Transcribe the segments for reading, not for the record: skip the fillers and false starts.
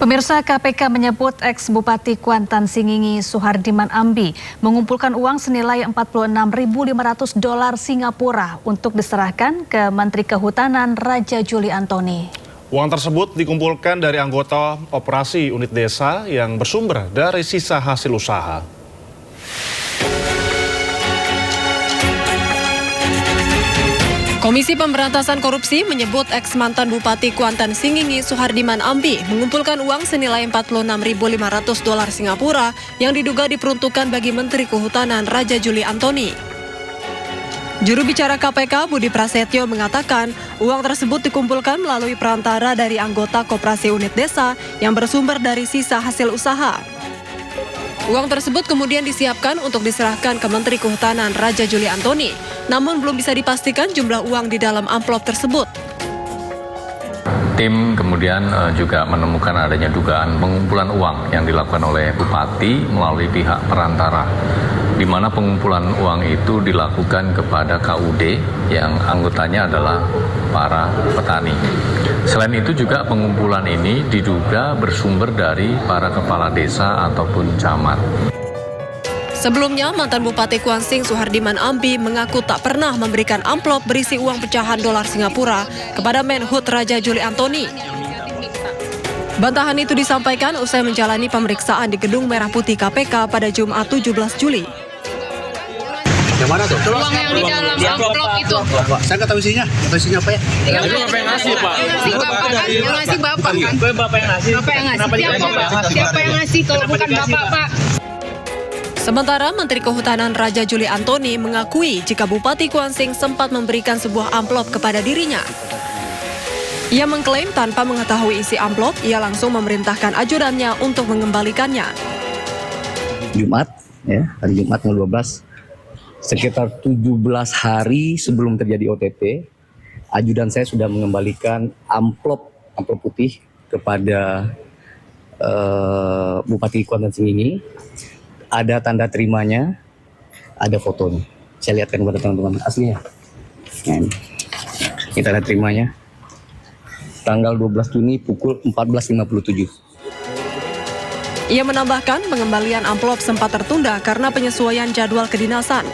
Pemirsa, KPK menyebut ex-Bupati Kuantan Singingi Suhardiman Ambi mengumpulkan uang senilai $46.500 Singapura untuk diserahkan ke Menteri Kehutanan Raja Juli Antoni. Uang tersebut dikumpulkan dari anggota operasi unit desa yang bersumber dari sisa hasil usaha. Komisi Pemberantasan Korupsi menyebut ex-mantan Bupati Kuantan Singingi Suhardiman Ambi mengumpulkan uang senilai $46.500 Singapura yang diduga diperuntukkan bagi Menteri Kehutanan Raja Juli Antoni. Juru bicara KPK Budi Prasetyo mengatakan uang tersebut dikumpulkan melalui perantara dari anggota koperasi unit desa yang bersumber dari sisa hasil usaha. Uang tersebut kemudian disiapkan untuk diserahkan ke Menteri Kehutanan Raja Juli Antoni, namun belum bisa dipastikan jumlah uang di dalam amplop tersebut. Tim kemudian juga menemukan adanya dugaan pengumpulan uang yang dilakukan oleh Bupati melalui pihak perantara, di mana pengumpulan uang itu dilakukan kepada KUD yang anggotanya adalah para petani. Selain itu juga pengumpulan ini diduga bersumber dari para kepala desa ataupun camat. Sebelumnya, mantan Bupati Kuansing Suhardiman Ambi mengaku tak pernah memberikan amplop berisi uang pecahan dolar Singapura kepada Menhut Raja Juli Antoni. Bantahan itu disampaikan usai menjalani pemeriksaan di Gedung Merah Putih KPK pada Jumat 17 Juli. Yang mana tuh? Uang yang di dalam amplop itu. Saya nggak tahu isinya. Tahu isinya apa ya? Bapak yang ngasih, Pak. Yang ngasih Bapak kan? Bapak yang ngasih. Bapak yang ngasih. Siapa yang ngasih kalau bukan Bapak, Pak? Sementara Menteri Kehutanan Raja Juli Antoni mengakui jika Bupati Kuansing sempat memberikan sebuah amplop kepada dirinya. Ia mengklaim tanpa mengetahui isi amplop, ia langsung memerintahkan ajudannya untuk mengembalikannya. Jumat, hari Jumat 12, sekitar 17 hari sebelum terjadi OTT, ajudan saya sudah mengembalikan amplop putih kepada Bupati Kuantan Singingi. Ada tanda terimanya, ada fotonya. Saya lihatkan kepada teman-teman aslinya. Ini tanda terimanya. Tanggal 12 Juni pukul 14.57. Ia menambahkan pengembalian amplop sempat tertunda karena penyesuaian jadwal kedinasan.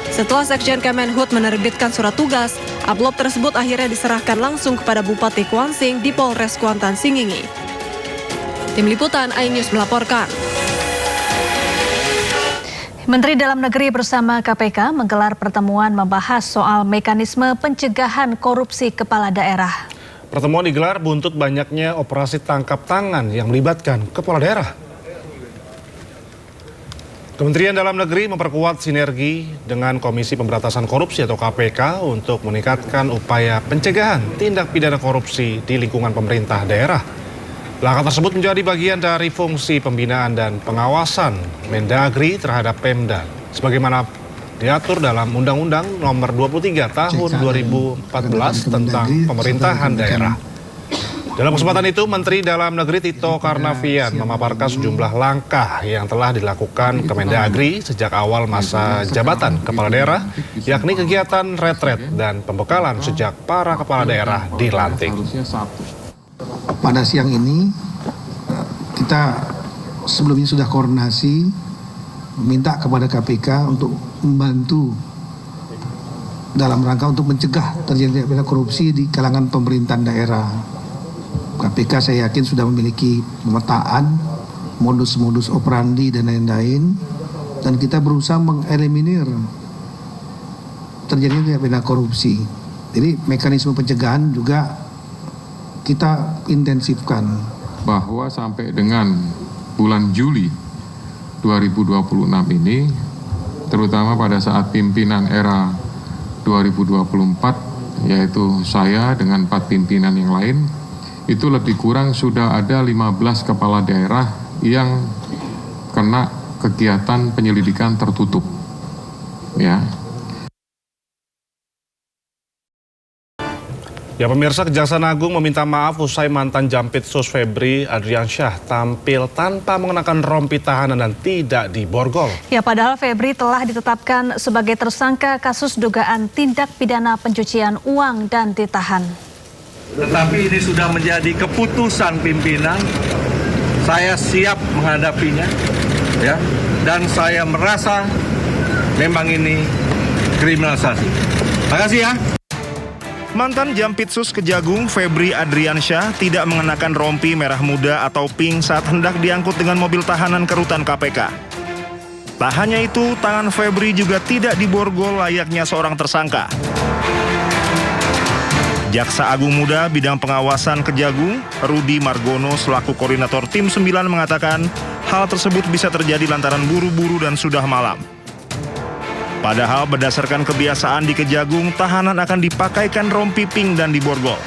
Setelah Sekjen Kemenhut menerbitkan surat tugas, amplop tersebut akhirnya diserahkan langsung kepada Bupati Kuansing di Polres Kuantan Singingi. Tim Liputan iNews melaporkan. Menteri Dalam Negeri bersama KPK menggelar pertemuan membahas soal mekanisme pencegahan korupsi kepala daerah. Pertemuan digelar buntut banyaknya operasi tangkap tangan yang melibatkan kepala daerah. Kementerian Dalam Negeri memperkuat sinergi dengan Komisi Pemberantasan Korupsi atau KPK untuk meningkatkan upaya pencegahan tindak pidana korupsi di lingkungan pemerintah daerah. Langkah tersebut menjadi bagian dari fungsi pembinaan dan pengawasan Mendagri terhadap Pemda, sebagaimana diatur dalam Undang-Undang Nomor 23 Tahun 2014 tentang Pemerintahan Daerah. Dalam kesempatan itu, Menteri Dalam Negeri Tito Karnavian memaparkan sejumlah langkah yang telah dilakukan Kemendagri sejak awal masa jabatan kepala daerah, yakni kegiatan retret dan pembekalan sejak para kepala daerah dilantik. Pada siang ini, kita sebelumnya sudah koordinasi, meminta kepada KPK untuk membantu dalam rangka untuk mencegah terjadinya korupsi di kalangan pemerintahan daerah. KPK saya yakin sudah memiliki pemetaan, modus-modus operandi dan lain-lain, dan kita berusaha mengeliminir terjadinya tindak pidana korupsi. Jadi mekanisme pencegahan juga kita intensifkan. Bahwa sampai dengan bulan Juli 2026 ini, terutama pada saat pimpinan era 2024, yaitu saya dengan 4 pimpinan yang lain, itu lebih kurang sudah ada 15 kepala daerah yang kena kegiatan penyelidikan tertutup. Ya. Ya pemirsa, Kejaksaan Agung meminta maaf usai mantan Jampitsus Febri Adriansyah tampil tanpa mengenakan rompi tahanan dan tidak diborgol. Ya, padahal Febri telah ditetapkan sebagai tersangka kasus dugaan tindak pidana pencucian uang dan ditahan. tetapi ini sudah menjadi keputusan pimpinan. Saya siap menghadapinya, ya, dan saya merasa memang ini kriminalisasi. Terima kasih ya. Mantan Jampitsus Kejagung Febri Adriansyah tidak mengenakan rompi merah muda atau pink saat hendak diangkut dengan mobil tahanan ke rutan KPK. Tak hanya itu, tangan Febri juga tidak diborgol layaknya seorang tersangka. Jaksa Agung Muda Bidang Pengawasan Kejagung, Rudi Margono selaku koordinator Tim 9 mengatakan hal tersebut bisa terjadi lantaran buru-buru dan sudah malam. Padahal berdasarkan kebiasaan di Kejagung, tahanan akan dipakaikan rompi pink dan diborgol.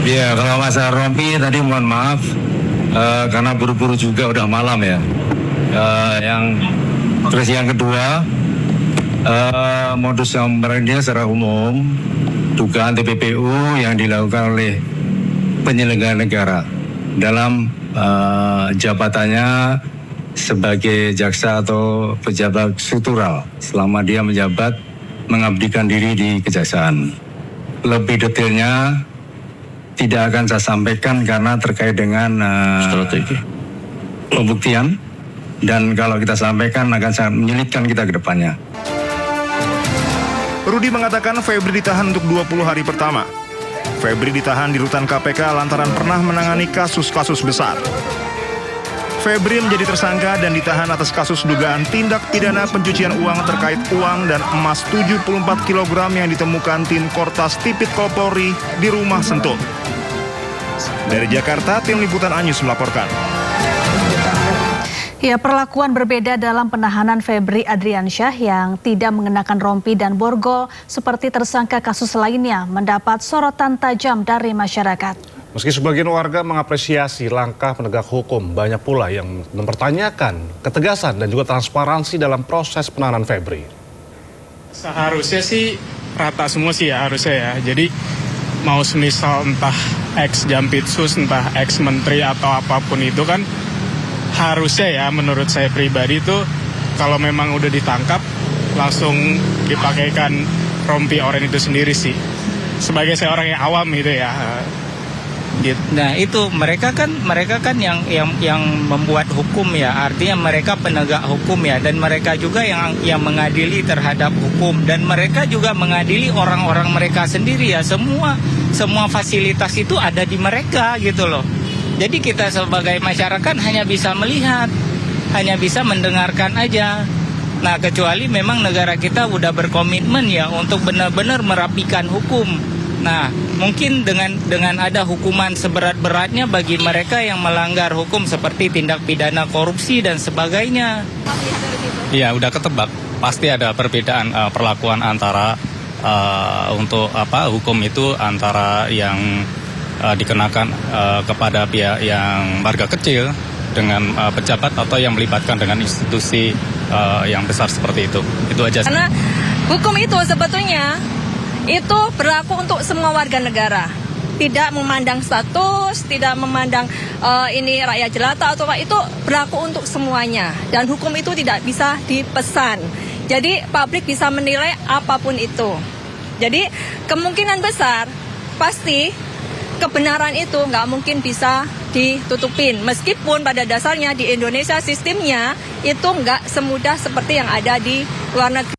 Ya, kalau masalah rompi tadi mohon maaf, karena buru-buru juga udah malam ya. Terus yang kedua, modus operandinya secara umum, dugaan TPPU yang dilakukan oleh penyelenggara negara dalam jabatannya sebagai jaksa atau pejabat struktural selama dia menjabat mengabdikan diri di kejaksaan. Lebih detailnya tidak akan saya sampaikan karena terkait dengan strategi pembuktian, dan kalau kita sampaikan akan sangat menyulitkan kita ke depannya. Rudi mengatakan Febri ditahan untuk 20 hari pertama. Febri ditahan di rutan KPK lantaran pernah menangani kasus-kasus besar. Febri menjadi tersangka dan ditahan atas kasus dugaan tindak pidana pencucian uang terkait uang dan emas 74 kg yang ditemukan tim Kortas Tipikor Polri di rumah Sentul. Dari Jakarta, Tim Liputan Anyus melaporkan. Ya, perlakuan berbeda dalam penahanan Febri Adriansyah yang tidak mengenakan rompi dan borgol seperti tersangka kasus lainnya mendapat sorotan tajam dari masyarakat. Meski sebagian warga mengapresiasi langkah penegak hukum, banyak pula yang mempertanyakan ketegasan dan juga transparansi dalam proses penahanan Febri. Seharusnya sih rata semua sih ya, harusnya ya. Jadi mau semisal entah ex-Jampitsus, entah ex-menteri atau apapun itu kan harusnya ya menurut saya pribadi itu kalau memang udah ditangkap langsung dipakaikan rompi oranye itu sendiri sih. Sebagai saya orang yang awam gitu ya. Gitu. Nah itu mereka kan yang membuat hukum ya, artinya mereka penegak hukum ya, dan mereka juga yang mengadili terhadap hukum, dan mereka juga mengadili orang-orang mereka sendiri ya, semua fasilitas itu ada di mereka gitu loh. Jadi kita sebagai masyarakat hanya bisa melihat, hanya bisa mendengarkan aja. Nah kecuali memang negara kita udah berkomitmen ya untuk benar-benar merapikan hukum. Nah, mungkin dengan ada hukuman seberat-beratnya bagi mereka yang melanggar hukum seperti tindak pidana korupsi dan sebagainya. Iya, udah ketebak. Pasti ada perbedaan perlakuan antara untuk hukum itu antara yang dikenakan kepada pihak yang warga kecil dengan pejabat atau yang melibatkan dengan institusi yang besar seperti itu. Itu aja. Karena hukum itu sebetulnya itu berlaku untuk semua warga negara, tidak memandang status, tidak memandang ini rakyat jelata atau apa, itu berlaku untuk semuanya, dan hukum itu tidak bisa dipesan. Jadi publik bisa menilai apapun itu. Jadi kemungkinan besar pasti kebenaran itu nggak mungkin bisa ditutupin, meskipun pada dasarnya di Indonesia sistemnya itu nggak semudah seperti yang ada di luar negeri.